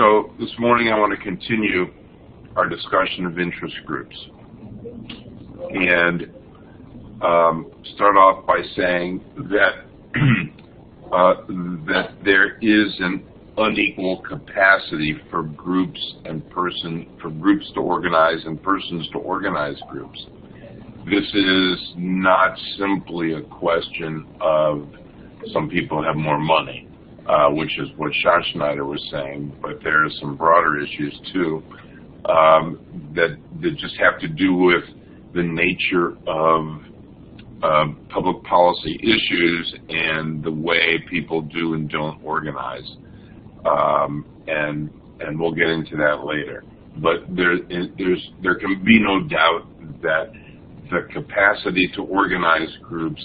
So this morning I want to continue our discussion of interest groups and start off by saying that that there is an unequal capacity for groups to organize and persons to organize groups. This is not simply a question of some people have more money, which is what Schneider was saying, but there are some broader issues too that just have to do with the nature of public policy issues and the way people do and don't organize, and we'll get into that later. But there can be no doubt that the capacity to organize groups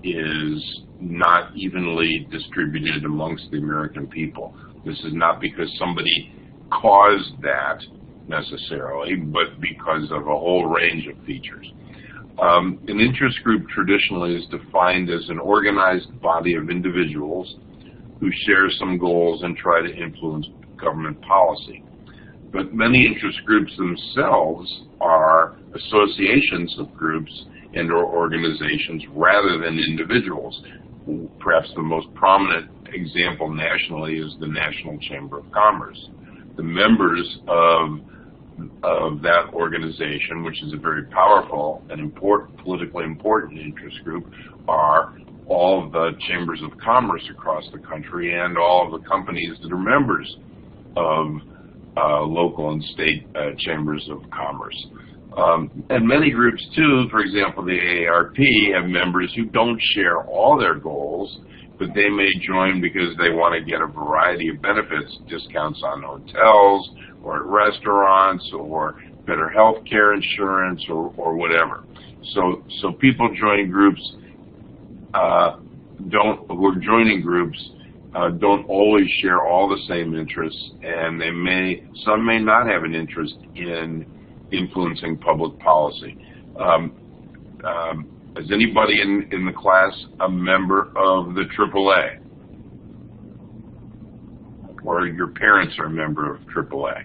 is not evenly distributed amongst the American people. This is not because somebody caused that necessarily, but because of a whole range of features. An interest group traditionally is defined as an organized body of individuals who share some goals and try to influence government policy. But many interest groups themselves are associations of groups and or organizations rather than individuals. Perhaps the most prominent example nationally is the National Chamber of Commerce. The members of that organization, which is a very powerful and politically important interest group, are all of the chambers of commerce across the country and all of the companies that are members of local and state chambers of commerce. And many groups too, for example the AARP, have members who don't share all their goals, but they may join because they want to get a variety of benefits, discounts on hotels or at restaurants or better health care insurance or whatever. So people join groups who are joining groups don't always share all the same interests, and some may not have an interest in influencing public policy. Is anybody in the class a member of the AAA? Or your parents are a member of AAA?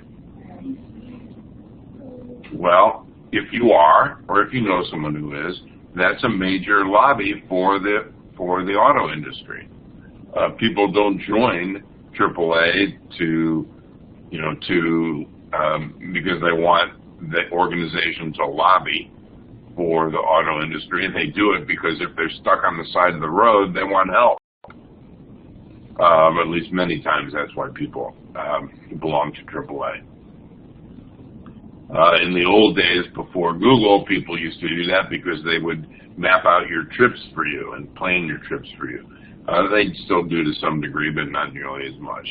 Well, if you are, or if you know someone who is, that's a major lobby for the auto industry. People don't join AAA because they want the organization to lobby for the auto industry, and they do it because if they're stuck on the side of the road, they want help. At least many times that's why people belong to AAA. In the old days before Google, people used to do that because they would map out your trips for you and plan your trips for you. They still do to some degree, but not nearly as much.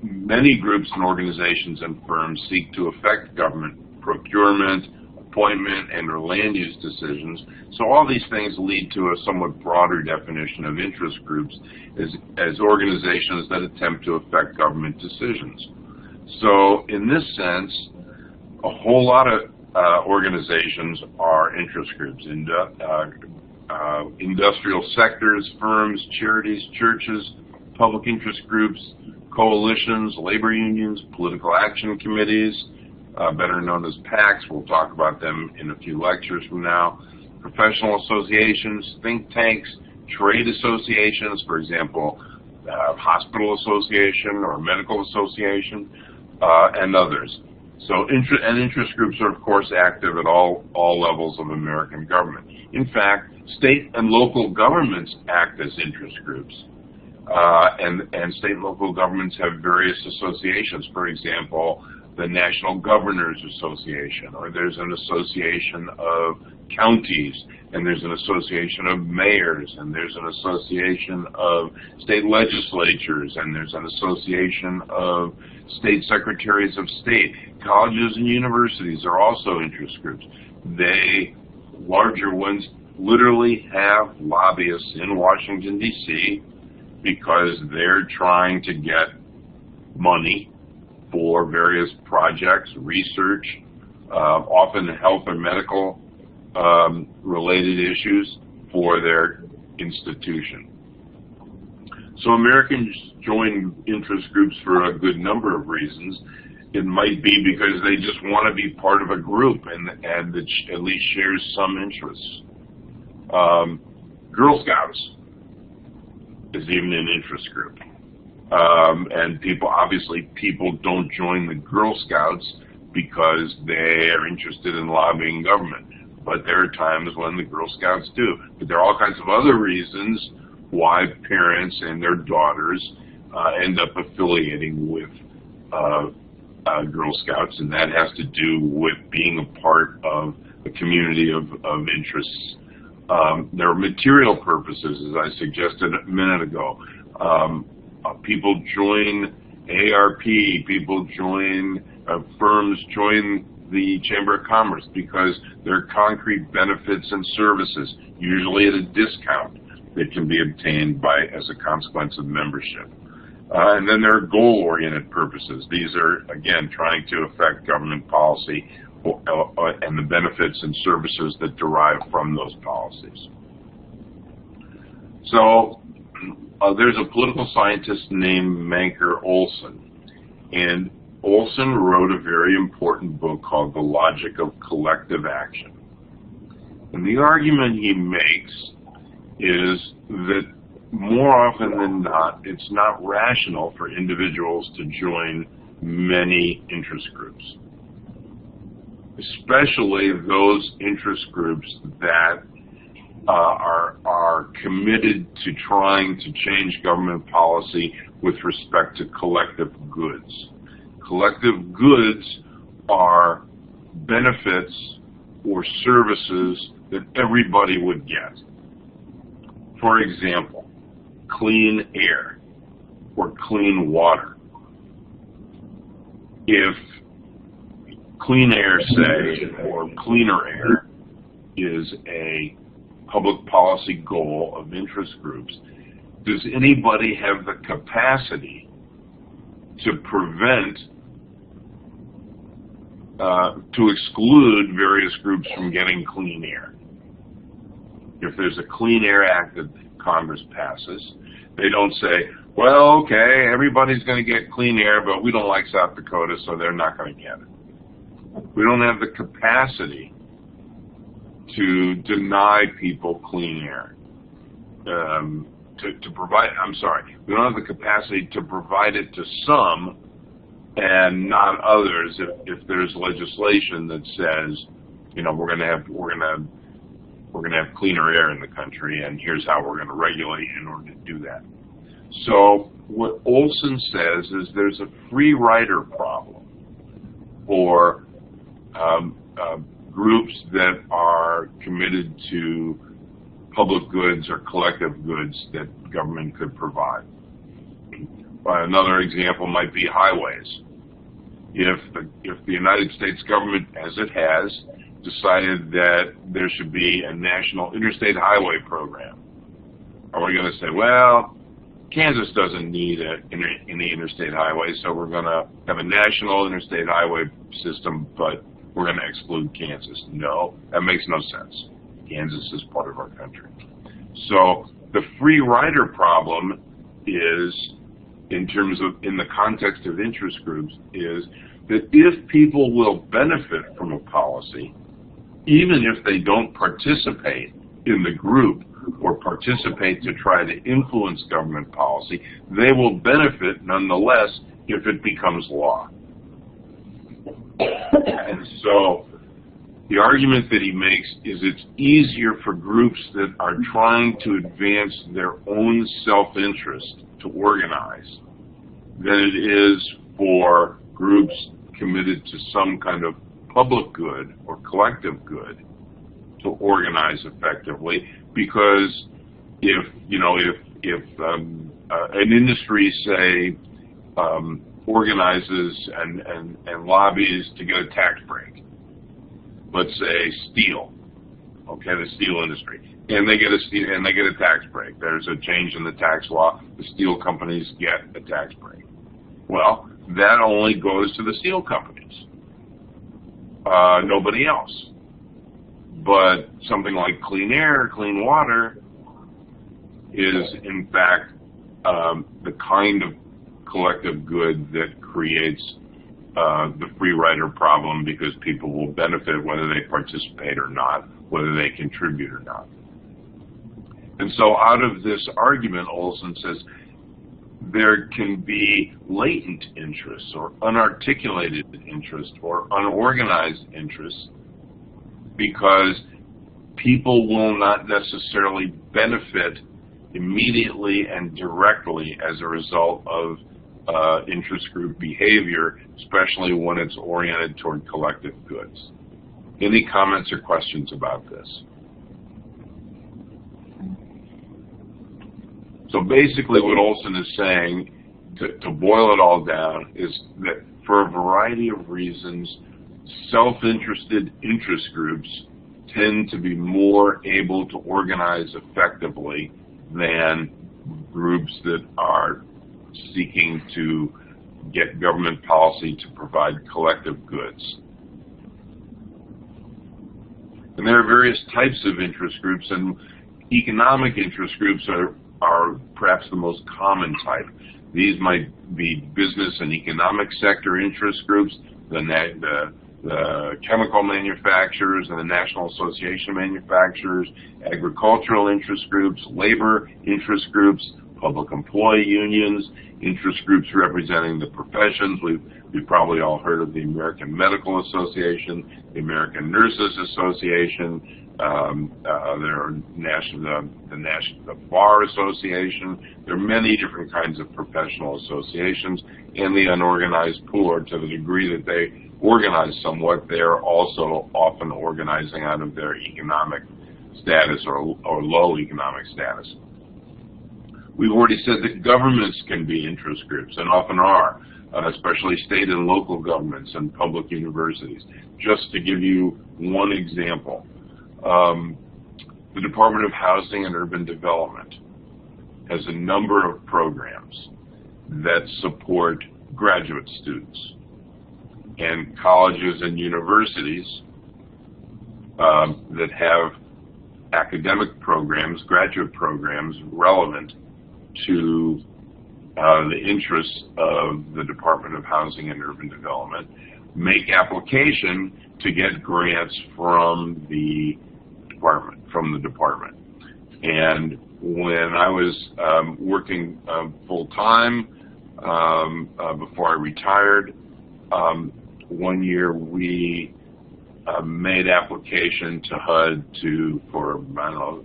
Many groups and organizations and firms seek to affect government procurement, appointment, and or land use decisions. So all these things lead to a somewhat broader definition of interest groups as organizations that attempt to affect government decisions. So in this sense, a whole lot of organizations are interest groups. Industrial sectors, firms, charities, churches, public interest groups, coalitions, labor unions, political action committees, better known as PACs. We'll talk about them in a few lectures from now. Professional associations, think tanks, trade associations, for example, hospital association or medical association, and others. So interest groups are, of course, active at all levels of American government. In fact, state and local governments act as interest groups. And state and local governments have various associations. For example, the National Governors Association, or there's an association of counties, and there's an association of mayors, and there's an association of state legislatures, and there's an association of state secretaries of state. Colleges and universities are also interest groups. Larger ones, literally have lobbyists in Washington, D.C., because they're trying to get money for various projects, research, often health or medical related issues for their institution. So Americans join interest groups for a good number of reasons. It might be because they just want to be part of a group and that at least shares some interests. Girl Scouts is even an interest group. And people don't join the Girl Scouts because they are interested in lobbying government. But there are times when the Girl Scouts do. But there are all kinds of other reasons why parents and their daughters end up affiliating with Girl Scouts, and that has to do with being a part of a community of interests. There are material purposes, as I suggested a minute ago. People join ARP, firms join the Chamber of Commerce because there are concrete benefits and services, usually at a discount, that can be obtained as a consequence of membership. And then there are goal-oriented purposes. These are, again, trying to affect government policy and the benefits and services that derive from those policies. So there's a political scientist named Manker Olson, and Olson wrote a very important book called The Logic of Collective Action. And the argument he makes is that more often than not, it's not rational for individuals to join many interest groups, especially those interest groups that are committed to trying to change government policy with respect to collective goods. Collective goods are benefits or services that everybody would get. For example, clean air or clean water. If clean air, say, or cleaner air is a public policy goal of interest groups, does anybody have the capacity to prevent, to exclude various groups from getting clean air? If there's a Clean Air Act that Congress passes, they don't say, well, okay, everybody's going to get clean air, but we don't like South Dakota, so they're not going to get it. We don't have the capacity to deny people clean air. We don't have the capacity to provide it to some and not others if there's legislation that says, we're going to have cleaner air in the country, and here's how we're going to regulate in order to do that. So what Olson says is there's a free rider problem for groups that are committed to public goods or collective goods that government could provide. Another example might be highways. If the United States government, as it has, decided that there should be a national interstate highway program, are we going to say, well, Kansas doesn't need any interstate highway, so we're going to have a national interstate highway system, but we're going to exclude Kansas? No, that makes no sense. Kansas is part of our country. So the free rider problem is, in the context of interest groups, is that if people will benefit from a policy, even if they don't participate in the group or participate to try to influence government policy, they will benefit nonetheless if it becomes law. And so the argument that he makes is it's easier for groups that are trying to advance their own self-interest to organize than it is for groups committed to some kind of public good or collective good to organize effectively, because if an industry, say, organizes and lobbies to get a tax break, let's say steel, okay, the steel industry, and they get a tax break. There's a change in the tax law. The steel companies get a tax break. Well, that only goes to the steel companies, nobody else. But something like clean air, clean water is in fact the kind of collective good that creates the free rider problem, because people will benefit whether they participate or not, whether they contribute or not. And so out of this argument, Olson says there can be latent interests or unarticulated interests or unorganized interests because people will not necessarily benefit immediately and directly as a result of interest group behavior, especially when it's oriented toward collective goods. Any comments or questions about this? So basically what Olson is saying, to boil it all down, is that for a variety of reasons, self-interested interest groups tend to be more able to organize effectively than groups that are seeking to get government policy to provide collective goods. And there are various types of interest groups, and economic interest groups are perhaps the most common type. These might be business and economic sector interest groups, the chemical manufacturers and the National Association of Manufacturers, agricultural interest groups, labor interest groups, public employee unions, interest groups representing the professions. We've probably all heard of the American Medical Association, the American Nurses Association, there are the Bar Association. There are many different kinds of professional associations, and the unorganized poor, to the degree that they organize somewhat, they're also often organizing out of their economic status or low economic status. We've already said that governments can be interest groups, and often are, especially state and local governments and public universities. Just to give you one example, the Department of Housing and Urban Development has a number of programs that support graduate students, and colleges and universities that have academic programs, graduate programs relevant to the interests of the Department of Housing and Urban Development, make application to get grants from the department. And when I was working full-time before I retired, one year we made application to HUD for I don't know,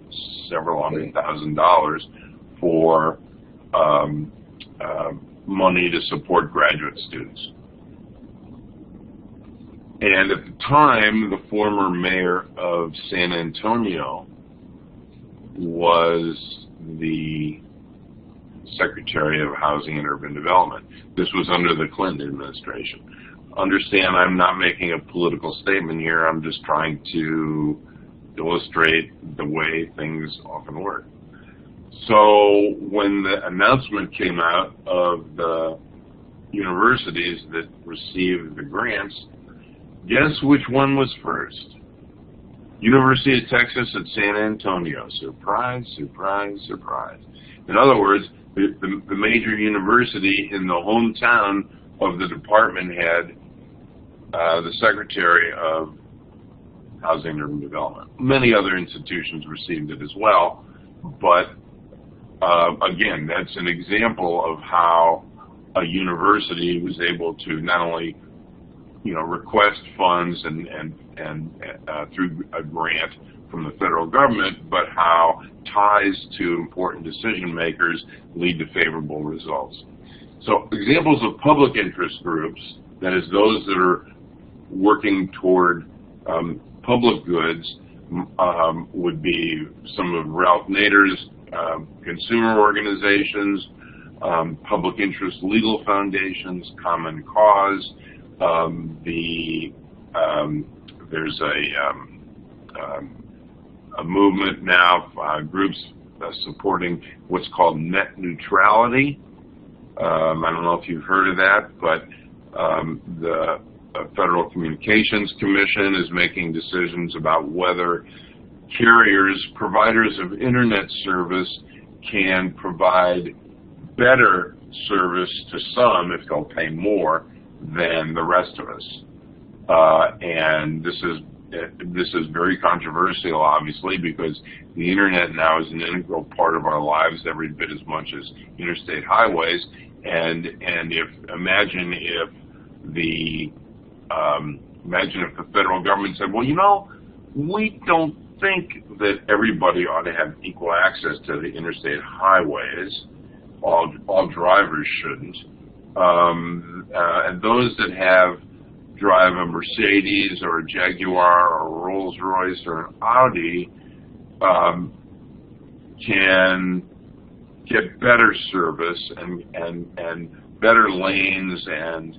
several $100,000 for money to support graduate students. And at the time, the former mayor of San Antonio was the Secretary of Housing and Urban Development. This was under the Clinton administration. Understand, I'm not making a political statement here. I'm just trying to illustrate the way things often work. So when the announcement came out of the universities that received the grants, guess which one was first? University of Texas at San Antonio. Surprise, surprise, surprise. In other words, the major university in the hometown of the department had the Secretary of Housing and Urban Development. Many other institutions received it as well, but again, that's an example of how a university was able to not only request funds and through a grant from the federal government, but how ties to important decision makers lead to favorable results. So examples of public interest groups, that is those that are working toward public goods, would be some of Ralph Nader's consumer organizations, public interest legal foundations, Common Cause. There's a movement now, groups supporting what's called net neutrality. I don't know if you've heard of that, but the Federal Communications Commission is making decisions about whether carriers, providers of internet service, can provide better service to some if they'll pay more than the rest of us. And this is very controversial, obviously, because the internet now is an integral part of our lives every bit as much as interstate highways. And imagine if the federal government said, well, you know, we don't think that everybody ought to have equal access to the interstate highways. All drivers shouldn't. And those that drive a Mercedes or a Jaguar or a Rolls Royce or an Audi can get better service and better lanes and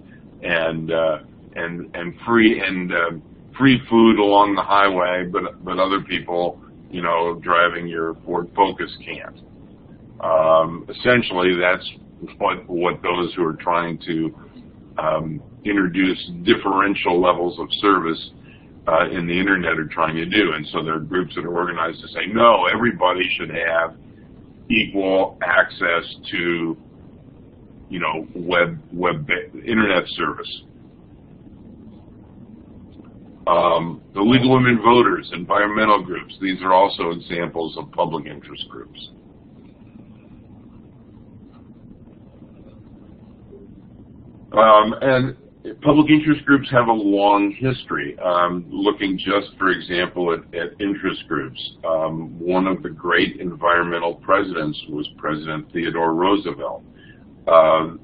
free food along the highway, but other people, you know, driving your Ford Focus can't. Essentially, that's what those who are trying to introduce differential levels of service in the internet are trying to do. And so there are groups that are organized to say, no, everybody should have equal access to, you know, internet service. The League of Women Voters, environmental groups, these are also examples of public interest groups. And public interest groups have a long history. Looking just, for example, at interest groups, one of the great environmental presidents was President Theodore Roosevelt. 10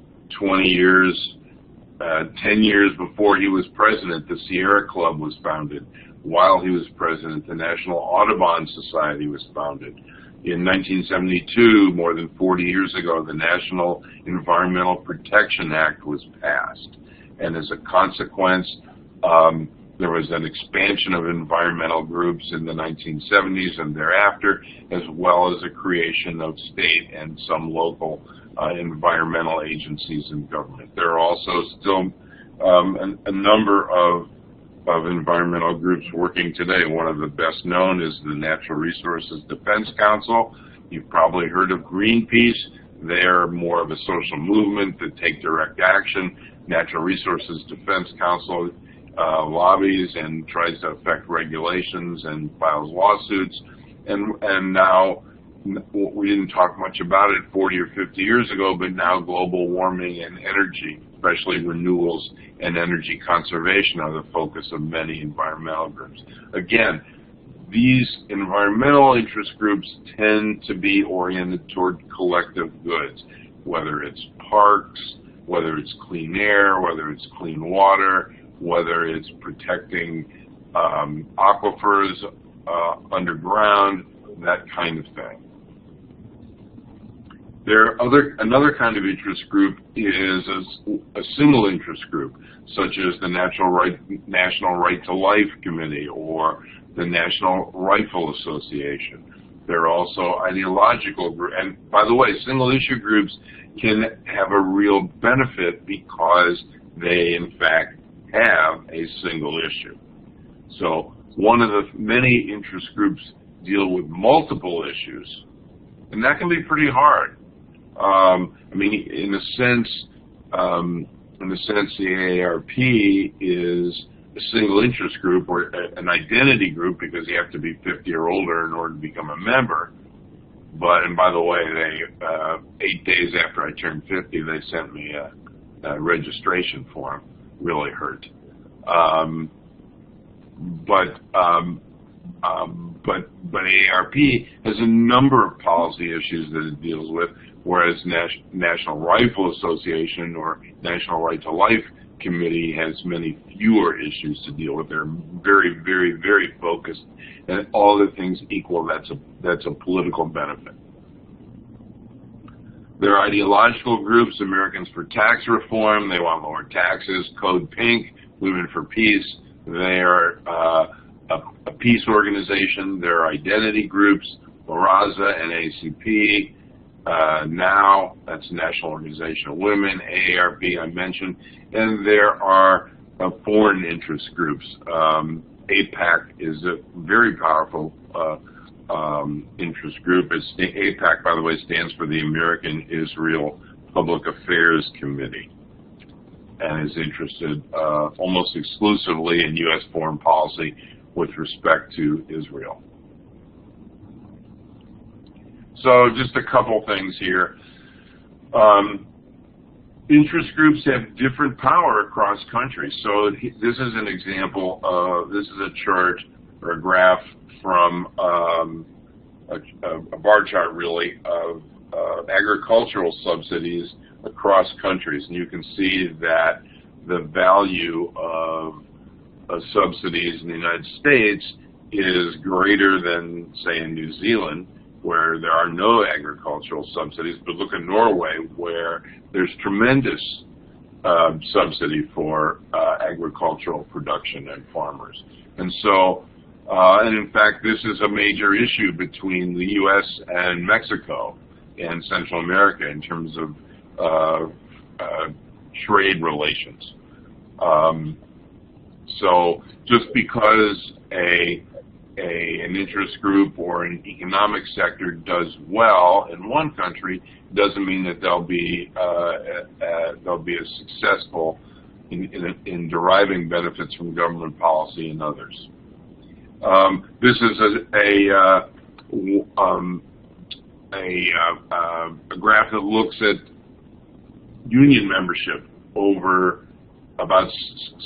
years before he was president, the Sierra Club was founded. While he was president, the National Audubon Society was founded. In 1972, more than 40 years ago, the National Environmental Protection Act was passed. And as a consequence, there was an expansion of environmental groups in the 1970s and thereafter, as well as a creation of state and some local environmental agencies in government. There are also still a number of environmental groups working today. One of the best known is the Natural Resources Defense Council. You've probably heard of Greenpeace. They're more of a social movement that take direct action. Natural Resources Defense Council lobbies and tries to affect regulations and files lawsuits. And now, we didn't talk much about it 40 or 50 years ago, but now global warming and energy, especially renewables and energy conservation, are the focus of many environmental groups. Again, these environmental interest groups tend to be oriented toward collective goods, whether it's parks, whether it's clean air, whether it's clean water, whether it's protecting aquifers underground, that kind of thing. Another kind of interest group is a single interest group, such as the National Right to Life Committee or the National Rifle Association. There are also ideological groups, and by the way, single issue groups can have a real benefit because they, in fact, have a single issue. So one of the many interest groups deal with multiple issues, and that can be pretty hard. I mean, in a sense, the AARP is a single interest group or an identity group because you have to be 50 or older in order to become a member. And by the way, they 8 days after I turned 50, they sent me a registration form. Really hurt. But AARP has a number of policy issues that it deals with, whereas National Rifle Association or National Right to Life Committee has many fewer issues to deal with. They're very, very, very focused, and all the things equal, that's a political benefit. There are ideological groups, Americans for Tax Reform, they want lower taxes, Code Pink, Women for Peace, they are a peace organization. There are identity groups, LaRaza and ACP, NOW, that's National Organization of Women, AARP I mentioned, and there are foreign interest groups. APAC is a very powerful interest group. APAC, by the way, stands for the American Israel Public Affairs Committee, and is interested almost exclusively in U.S. foreign policy with respect to Israel. So just a couple things here. Interest groups have different power across countries. So this is an example of, this is a chart or a graph from a bar chart really of agricultural subsidies across countries. And you can see that the value of subsidies in the United States is greater than, say, in New Zealand, where there are no agricultural subsidies, but look at Norway, where there's tremendous subsidy for agricultural production and farmers. And so, and in fact, this is a major issue between the U.S. and Mexico and Central America in terms of trade relations. So just because an interest group or an economic sector does well in one country doesn't mean that they'll be as successful in deriving benefits from government policy in others. This is a graph that looks at union membership over about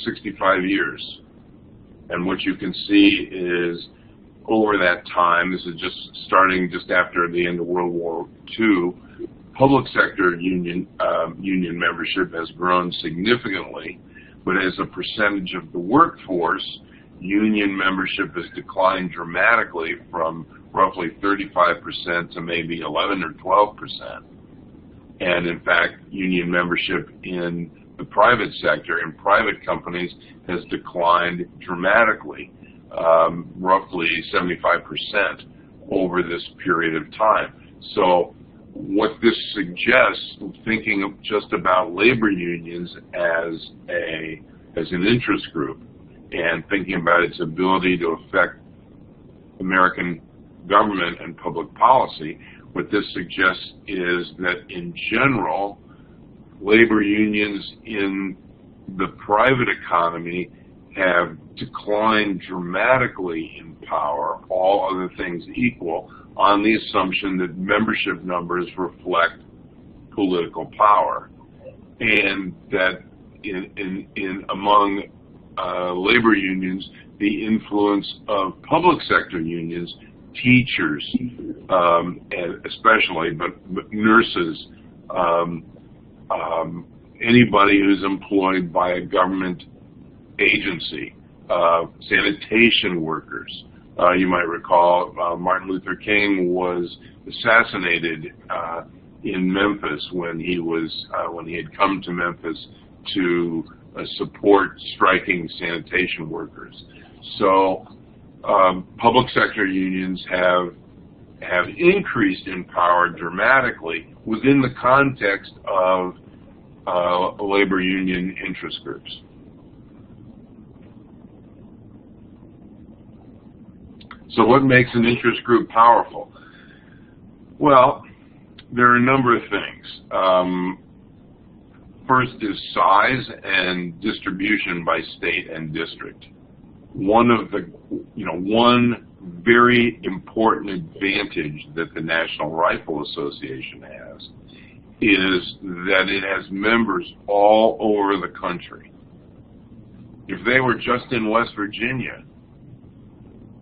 65 years. And what you can see is over that time, this is just starting just after the end of World War II, public sector union membership has grown significantly, but as a percentage of the workforce, union membership has declined dramatically from roughly 35% to maybe 11 or 12%. And in fact, union membership in the private sector, in private companies, has declined dramatically, roughly 75% over this period of time. So what this suggests, thinking of just about labor unions as an interest group and thinking about its ability to affect American government and public policy, what this suggests is that in general, labor unions in the private economy have declined dramatically in power, all other things equal, on the assumption that membership numbers reflect political power, and that among labor unions, the influence of public sector unions, teachers, and especially, but nurses, anybody who's employed by a government agency, sanitation workers. You might recall Martin Luther King was assassinated in Memphis when he had come to Memphis to support striking sanitation workers. So public sector unions have increased in power dramatically within the context of labor union interest groups. So what makes an interest group powerful? Well, there are a number of things. First is size and distribution by state and district. One very important advantage that the National Rifle Association has is that it has members all over the country. If they were just in West Virginia,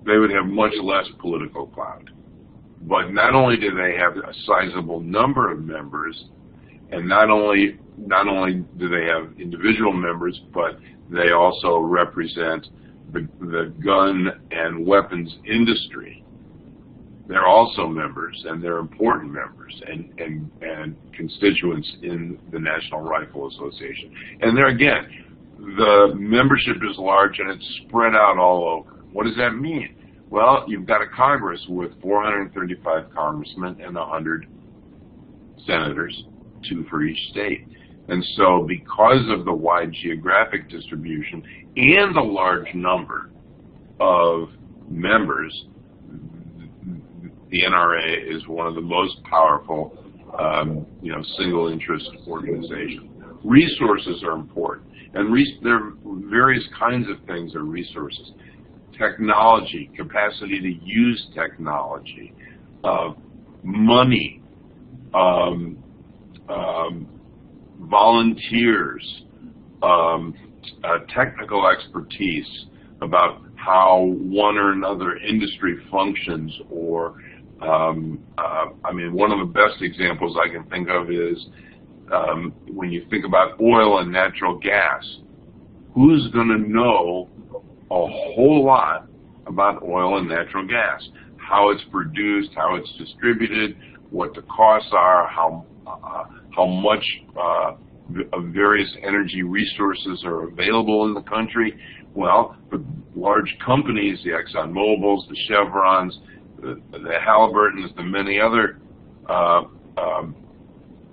they would have much less political clout. But not only do they have a sizable number of members, and not only do they have individual members, but they also represent the gun and weapons industry. They're also members, and they're important members and constituents in the National Rifle Association. And there again, the membership is large and it's spread out all over. What does that mean? Well, you've got a Congress with 435 congressmen and 100 senators, 2 for each state. And so because of the wide geographic distribution and the large number of members, the NRA is one of the most powerful single interest organization. Resources are important, and there are various kinds of things are resources. Technology, capacity to use technology, money, volunteers, technical expertise about how one or another industry functions, or one of the best examples I can think of is when you think about oil and natural gas. Who's going to know a whole lot about oil and natural gas? How it's produced, how it's distributed, what the costs are, how much of various energy resources are available in the country. Well, the large companies, the Exxon Mobils, the Chevrons, the Halliburtons, the many other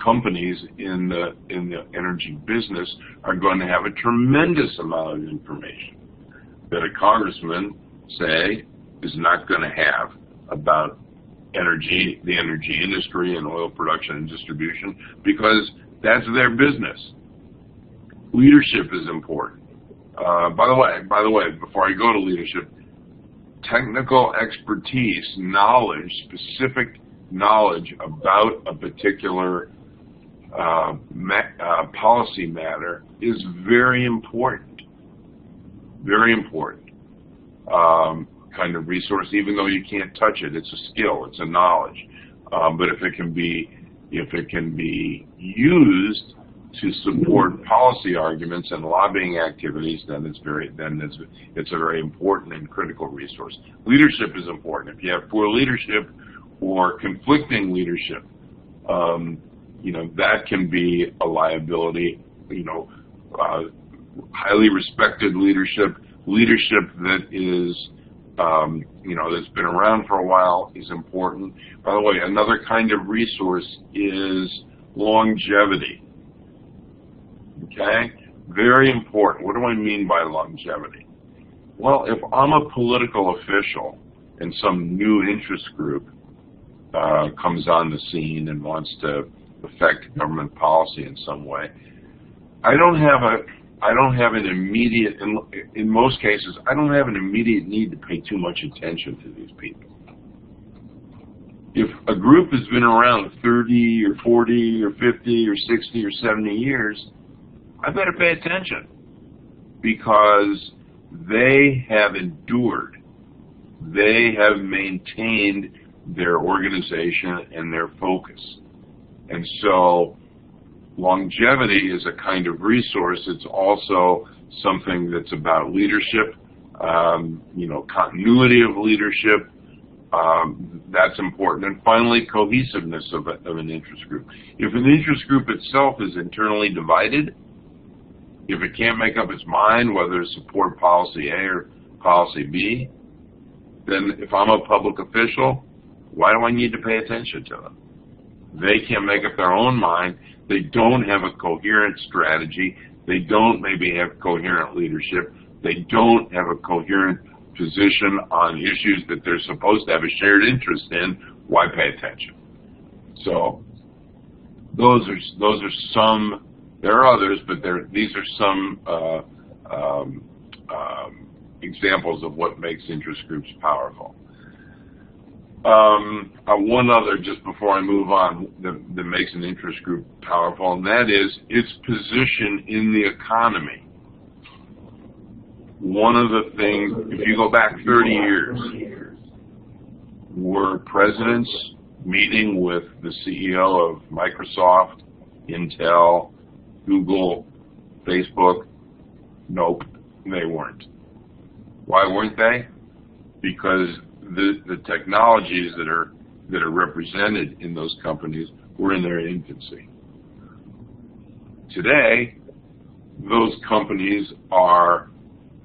companies in the energy business are going to have a tremendous amount of information that a congressman, say, is not going to have about the energy industry and oil production and distribution, because that's their business. Leadership is important. By the way, before I go to leadership, technical expertise, knowledge, specific knowledge about a particular policy matter is very important. Very important kind of resource, even though you can't touch it. It's a skill, it's a knowledge. But if it can be used to support policy arguments and lobbying activities, then it's a very important and critical resource. Leadership is important. If you have poor leadership or conflicting leadership, that can be a liability. Highly respected leadership that is that's been around for a while is important. By the way, another kind of resource is longevity. Okay? Very important. What do I mean by longevity? Well, if I'm a political official and some new interest group comes on the scene and wants to affect government policy in some way, I don't have an immediate, in most cases, I don't have an immediate need to pay too much attention to these people. If a group has been around 30 or 40 or 50 or 60 or 70 years, I better pay attention, because they have endured. They have maintained their organization and their focus. And so longevity is a kind of resource. It's also something that's about leadership, continuity of leadership. That's important. And finally, cohesiveness of an interest group. If an interest group itself is internally divided, if it can't make up its mind whether to support policy A or policy B, then if I'm a public official, why do I need to pay attention to them? They can't make up their own mind. They don't have a coherent strategy. They don't maybe have coherent leadership. They don't have a coherent position on issues that they're supposed to have a shared interest in. Why pay attention? So those are some. There are others, but these are some examples of what makes interest groups powerful. One other, just before I move on, that makes an interest group powerful, and that is its position in the economy. One of the things, if you go back 30 years, were presidents meeting with the CEO of Microsoft, Intel, Google, Facebook? Nope, they weren't. Why weren't they? Because the technologies that are represented in those companies were in their infancy. Today, those companies are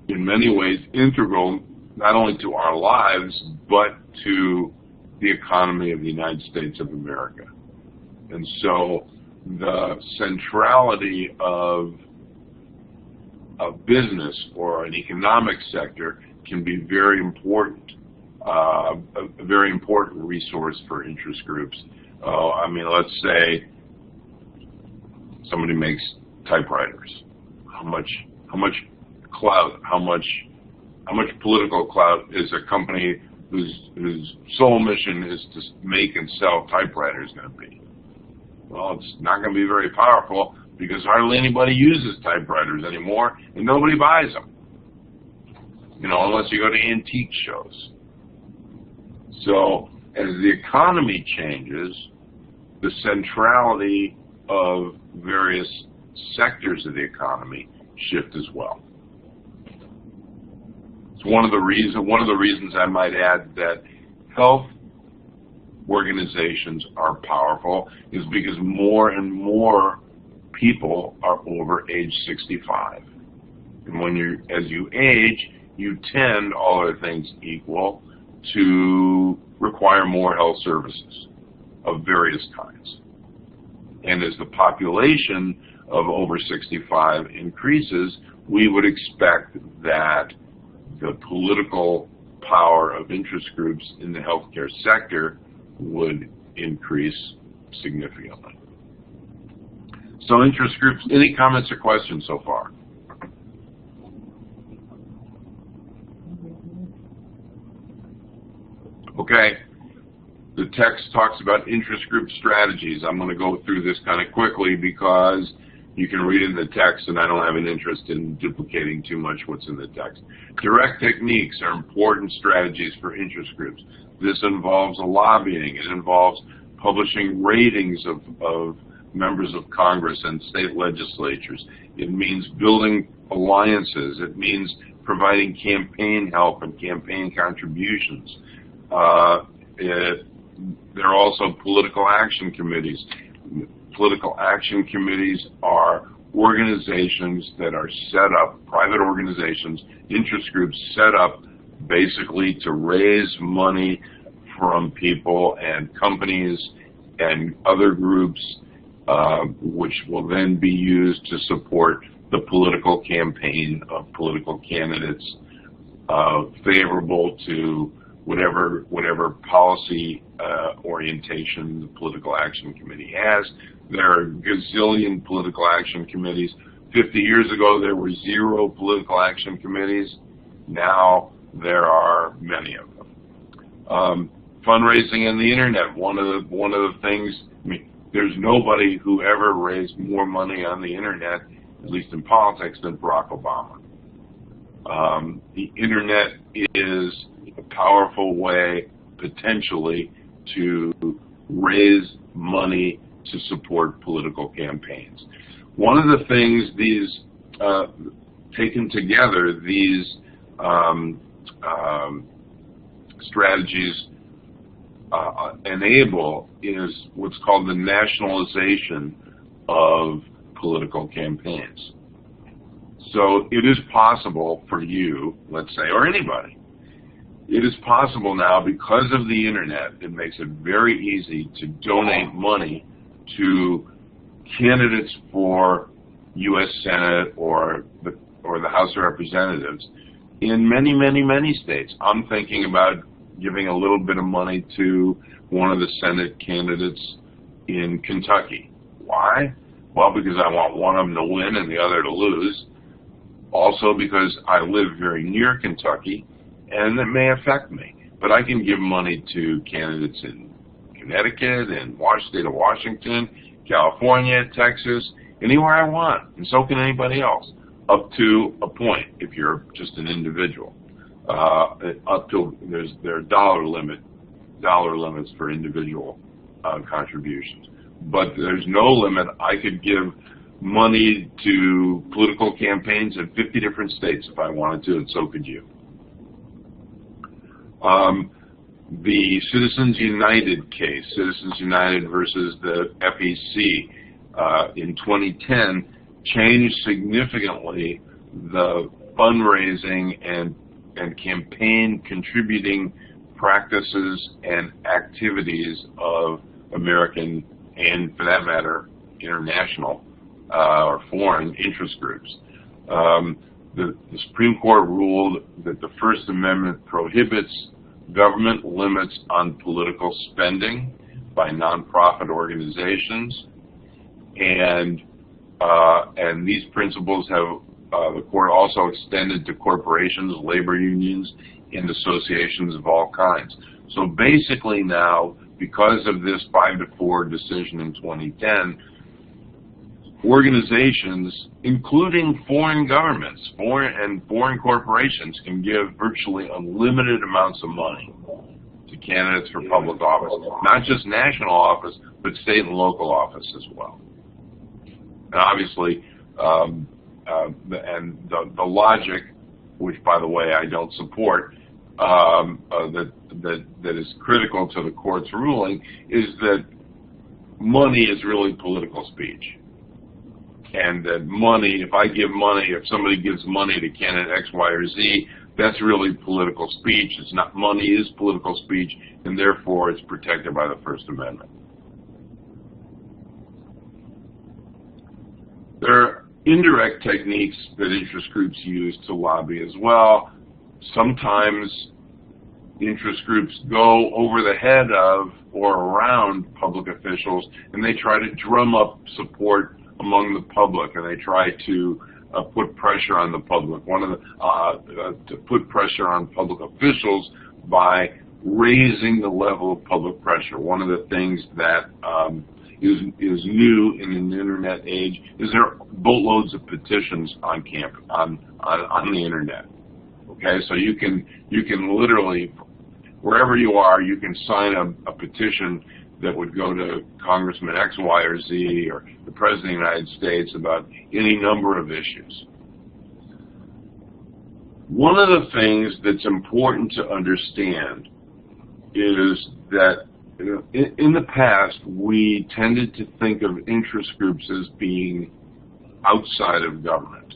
in many ways integral not only to our lives but to the economy of the United States of America. And so the centrality of a business or an economic sector can be very important, a very important resource for interest groups. Oh, I mean, let's say somebody makes typewriters. How much clout? How much political clout is a company whose sole mission is to make and sell typewriters going to be? Well, it's not going to be very powerful because hardly anybody uses typewriters anymore, and nobody buys them. You know, unless you go to antique shows. So, as the economy changes, the centrality of various sectors of the economy shift as well. It's one of the reasons I might add that health organizations are powerful is because more and more people are over age 65. And as you age, you tend, all other things equal, to require more health services of various kinds. And as the population of over 65 increases, we would expect that the political power of interest groups in the healthcare sector would increase significantly. So interest groups, any comments or questions so far? Okay, the text talks about interest group strategies. I'm going to go through this kind of quickly because you can read in the text and I don't have an interest in duplicating too much what's in the text. Direct techniques are important strategies for interest groups. This involves lobbying. It involves publishing ratings of members of Congress and state legislatures. It means building alliances. It means providing campaign help and campaign contributions. There are also political action committees. Political action committees are organizations that are set up, private organizations, interest groups set up basically to raise money from people and companies and other groups, which will then be used to support the political campaign of political candidates favorable to whatever policy orientation the Political Action Committee has. There are a gazillion political action committees. 50 years ago, there were 0 political action committees. Now there are many of them. Fundraising and the internet. One of the things. I mean, there's nobody who ever raised more money on the internet, at least in politics, than Barack Obama. The internet is a powerful way, potentially, to raise money to support political campaigns. One of the things these, taken together, these strategies enable is what's called the nationalization of political campaigns. So it is possible for you, let's say, or anybody, it is possible now because of the internet, it makes it very easy to donate money to candidates for U.S. Senate or the House of Representatives in many, many, many states. I'm thinking about giving a little bit of money to one of the Senate candidates in Kentucky. Why? Well, because I want one of them to win and the other to lose. Also because I live very near Kentucky and it may affect me. But I can give money to candidates in Connecticut and state of Washington, California, Texas, anywhere I want. And so can anybody else, up to a point if you're just an individual. Up to there are dollar limits for individual contributions. But there's no limit. I could give money to political campaigns in 50 different states if I wanted to, and so could you. The Citizens United case, Citizens United versus the FEC in 2010, changed significantly the fundraising and campaign contributing practices and activities of American and, for that matter, international or foreign interest groups. The Supreme Court ruled that the First Amendment prohibits government limits on political spending by nonprofit organizations, and these principles have the court also extended to corporations, labor unions, and associations of all kinds. So basically now, because of this 5-4 decision in 2010, organizations, including foreign governments, foreign corporations, can give virtually unlimited amounts of money to candidates for public office, not just national office, but state and local office as well. And obviously, the logic, which by the way I don't support, that is critical to the court's ruling, is that money is really political speech. And that money, if somebody gives money to candidate X, Y, or Z, that's really political speech. It's not, money is political speech, and therefore it's protected by the First Amendment. There are indirect techniques that interest groups use to lobby as well. Sometimes interest groups go over the head of or around public officials, and they try to drum up support among the public, and they try to put pressure on the public. To put pressure on public officials by raising the level of public pressure. One of the things that is new in an internet age is there are boatloads of petitions on the internet. Okay, so you can literally, wherever you are, you can sign a petition that would go to Congressman X, Y, or Z, or the President of the United States about any number of issues. One of the things that's important to understand is that in the past, we tended to think of interest groups as being outside of government.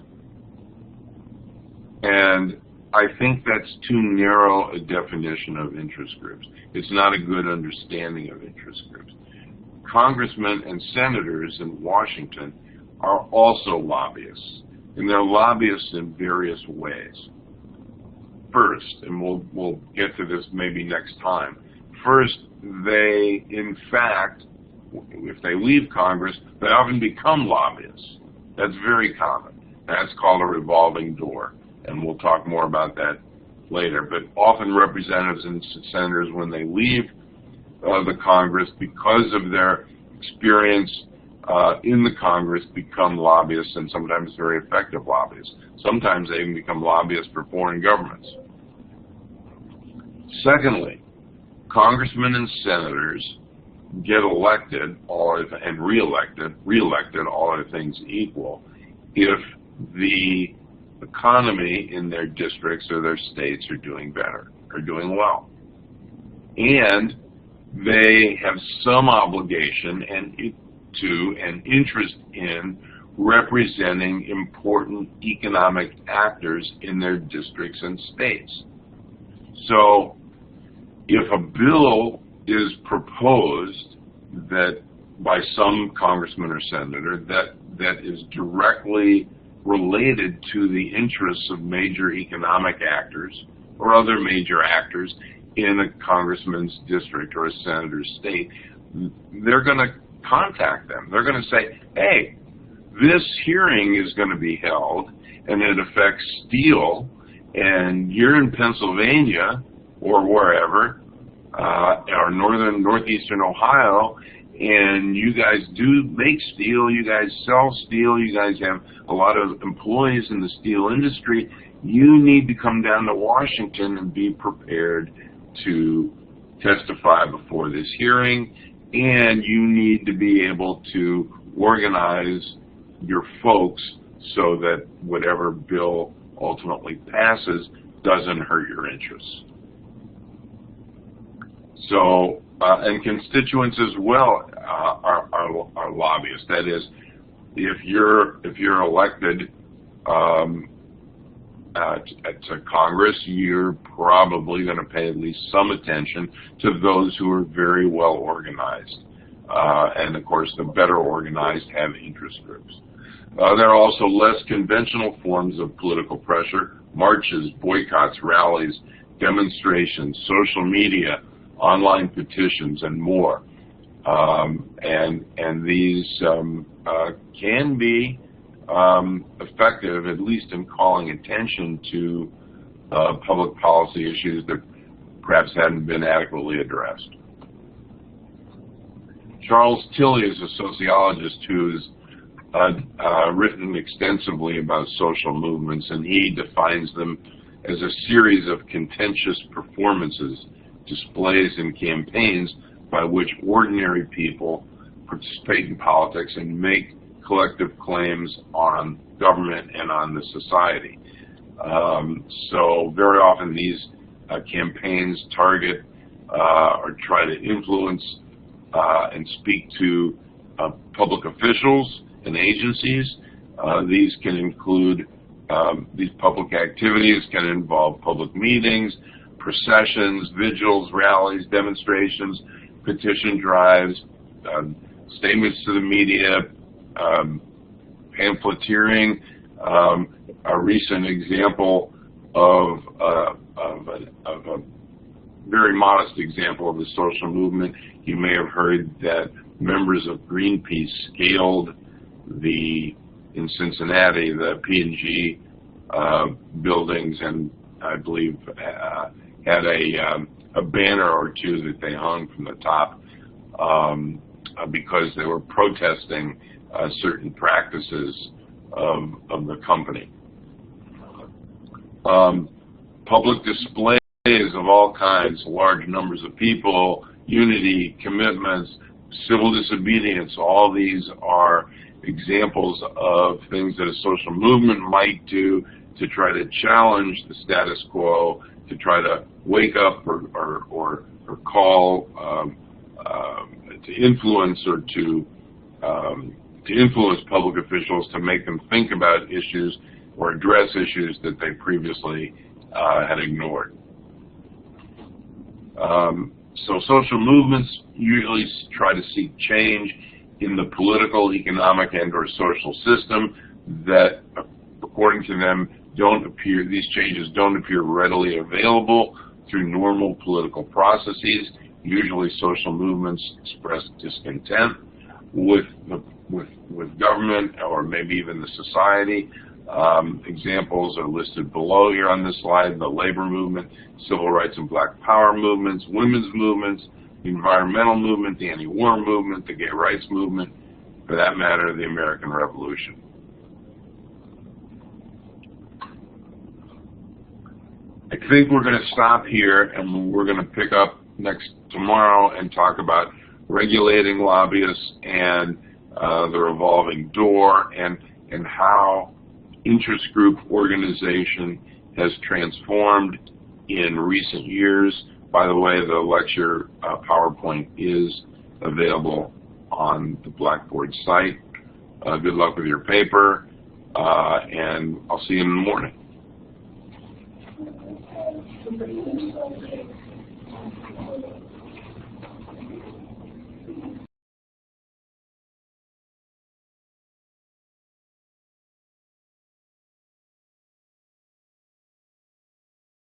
And I think that's too narrow a definition of interest groups. It's not a good understanding of interest groups. Congressmen and senators in Washington are also lobbyists, and they're lobbyists in various ways. First, and we'll get to this maybe next time, first, they, in fact, if they leave Congress, they often become lobbyists. That's very common. That's called a revolving door, and we'll talk more about that later. But often representatives and senators, when they leave the Congress, because of their experience in the Congress, become lobbyists, and sometimes very effective lobbyists. Sometimes they even become lobbyists for foreign governments. Secondly, congressmen and senators get elected and reelected, all other things equal, if the economy in their districts or their states are doing better, are doing well. And they have some obligation and interest in representing important economic actors in their districts and states. So if a bill is proposed that by some congressman or senator that is directly related to the interests of major economic actors or other major actors in a congressman's district or a senator's state, they're going to contact them. They're going to say, hey, this hearing is going to be held and it affects steel, and you're in Pennsylvania or wherever, or northeastern Ohio, and you guys do make steel, you guys sell steel, you guys have a lot of employees in the steel industry. You need to come down to Washington and be prepared to testify before this hearing, and you need to be able to organize your folks so that whatever bill ultimately passes doesn't hurt your interests. So, and constituents as well are lobbyists. That is, if you're elected to Congress, you're probably going to pay at least some attention to those who are very well organized. And of course, the better organized have interest groups. There are also less conventional forms of political pressure: marches, boycotts, rallies, demonstrations, social media, online petitions, and more. And these can be effective, at least in calling attention to public policy issues that perhaps hadn't been adequately addressed. Charles Tilley is a sociologist who's written extensively about social movements, and he defines them as a series of contentious performances, displays, and campaigns by which ordinary people participate in politics and make collective claims on government and on the society. So very often these campaigns target or try to influence and speak to public officials and agencies. These can include, these public activities can involve public meetings, processions, vigils, rallies, demonstrations, petition drives, statements to the media, pamphleteering. A recent example of a very modest example of the social movement, you may have heard that members of Greenpeace scaled in Cincinnati, the P&G buildings, and I believe had a banner or two that they hung from the top because they were protesting certain practices of the company. Public displays of all kinds, large numbers of people, unity, commitments, civil disobedience, all these are examples of things that a social movement might do to try to challenge the status quo, to try to wake up or call to influence or to influence public officials to make them think about issues or address issues that they previously had ignored. So social movements usually try to seek change in the political, economic, and/or social system that, according to them, these changes don't appear readily available through normal political processes. Usually social movements express discontent with government or maybe even the society. Examples are listed below here on this slide: the labor movement, civil rights and black power movements, women's movements, the environmental movement, the anti-war movement, the gay rights movement, for that matter, the American Revolution. I think we're going to stop here, and we're going to pick up tomorrow and talk about regulating lobbyists and the revolving door and how interest group organization has transformed in recent years. By the way, the lecture PowerPoint is available on the Blackboard site. Good luck with your paper, and I'll see you in the morning.